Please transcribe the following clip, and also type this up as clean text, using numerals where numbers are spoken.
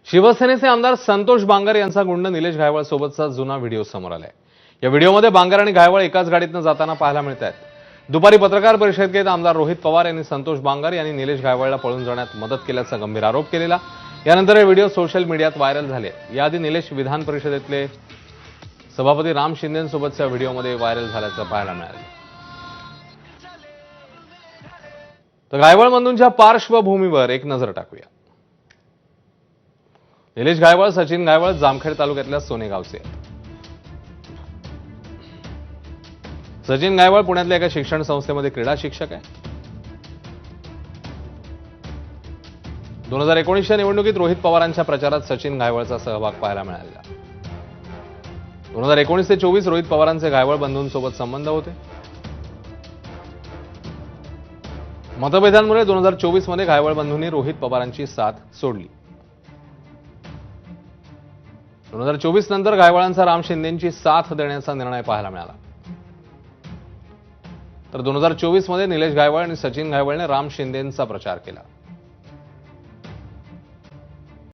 शिवसेनेचे आमदार संतोष बांगर यांचा गुंड निलेश घायवळ सोबतचा जुना व्हिडिओ समोर आलाय। या व्हिडिओमध्ये बांगर आणि घायवळ एकाच गाडीतून जाताना पाहायला मिळत आहेत। दुपारी पत्रकार परिषदेत आमदार रोहित पवार यांनी संतोष बांगर यांनी निलेश घायवळला पळून जाण्यात मदत केल्याचा गंभीर आरोप केलेला। यानंतर हे व्हिडिओ सोशल मीडियात व्हायरल झाले। याआधी निलेश विधान परिषदेतले सभापती राम शिंदेंसोबतच्या व्हिडिओमध्ये व्हायरल झाल्याचं पाहायला मिळालं। तर घायवळ बंधूंच्या पार्श्वभूमीवर एक नजर टाकूया। निलेश घायवळ सचिन घायवळ जामखेड तालुक्यातल्या सोनेगावचे आहेत। सचिन घायवळ पुण्यातल्या एका शिक्षण संस्थेमध्ये क्रीडा शिक्षक आहे। 2019च्या निवडणुकीत रोहित पवारांच्या प्रचारात सचिन घायवळचा सहभाग पाहायला मिळाला। 2019 ते 24 रोहित पवारांचे घायवळ बंधूंसोबत संबंध होते। मतभेदांमुळे 2024 मध्ये घायवळ बंधूंनी रोहित पवारांची साथ सोडली। 2024 नंतर घायवळांचा राम शिंदेंची साथ देण्याचा निर्णय पाहायला मिळाला। तर 2024 मध्ये निलेश घायवळ आणि सचिन घायवळने राम शिंदेंचा प्रचार केला।